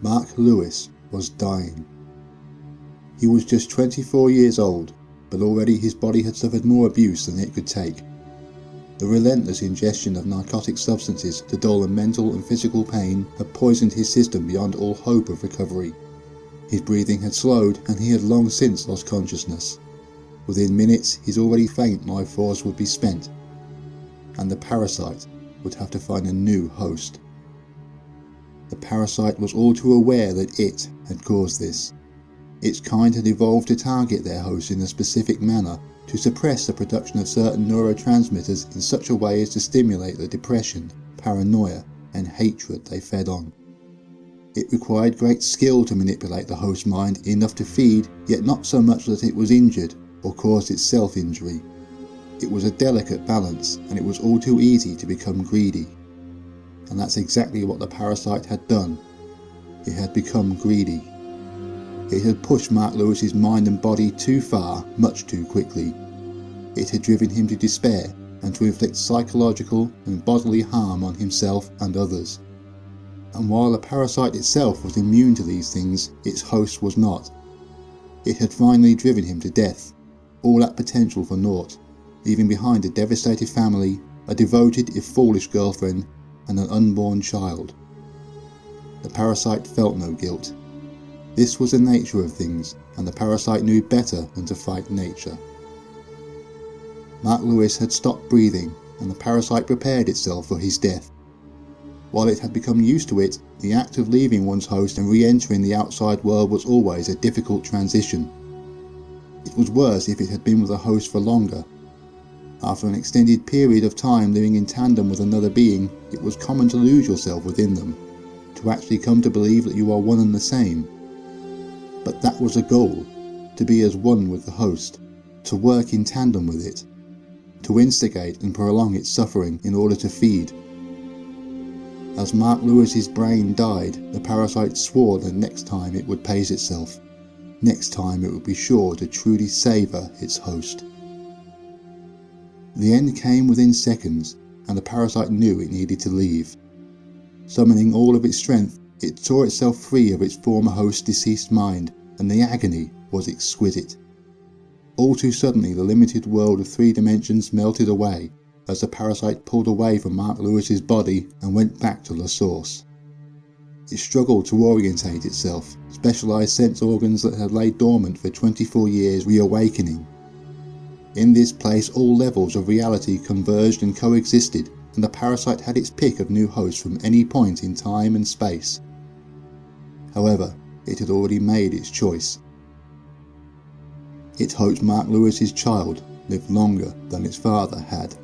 Mark Lewis was dying. He was just 24 years old, but already his body had suffered more abuse than it could take. The relentless ingestion of narcotic substances to dull the mental and physical pain had poisoned his system beyond all hope of recovery. His breathing had slowed and he had long since lost consciousness. Within minutes his already faint life force would be spent, and the parasite would have to find a new host. The parasite was all too aware that it had caused this. Its kind had evolved to target their host in a specific manner, to suppress the production of certain neurotransmitters in such a way as to stimulate the depression, paranoia, and hatred they fed on. It required great skill to manipulate the host mind enough to feed, yet not so much that it was injured or caused itself injury. It was a delicate balance, and it was all too easy to become greedy. And that's exactly what the parasite had done. It had become greedy. It had pushed Mark Lewis's mind and body too far, much too quickly. It had driven him to despair and to inflict psychological and bodily harm on himself and others. And while the parasite itself was immune to these things, its host was not. It had finally driven him to death, all that potential for naught, leaving behind a devastated family, a devoted if foolish girlfriend, and an unborn child. The parasite felt no guilt. This was the nature of things, and the parasite knew better than to fight nature. Mark Lewis had stopped breathing, and the parasite prepared itself for his death. While it had become used to it, the act of leaving one's host and re-entering the outside world was always a difficult transition. It was worse if it had been with a host for longer. After an extended period of time living in tandem with another being, it was common to lose yourself within them, to actually come to believe that you are one and the same. But that was a goal, to be as one with the host, to work in tandem with it, to instigate and prolong its suffering in order to feed. As Mark Lewis's brain died, the parasite swore that next time it would pace itself. Next time it would be sure to truly savour its host. The end came within seconds, and the parasite knew it needed to leave. Summoning all of its strength, it tore itself free of its former host's deceased mind, and the agony was exquisite. All too suddenly the limited world of 3 dimensions melted away, as the parasite pulled away from Mark Lewis's body and went back to the source. It struggled to orientate itself, specialised sense organs that had laid dormant for 24 years reawakening. In this place all levels of reality converged and coexisted, and the parasite had its pick of new hosts from any point in time and space. However, it had already made its choice. It hoped Mark Lewis's child lived longer than its father had.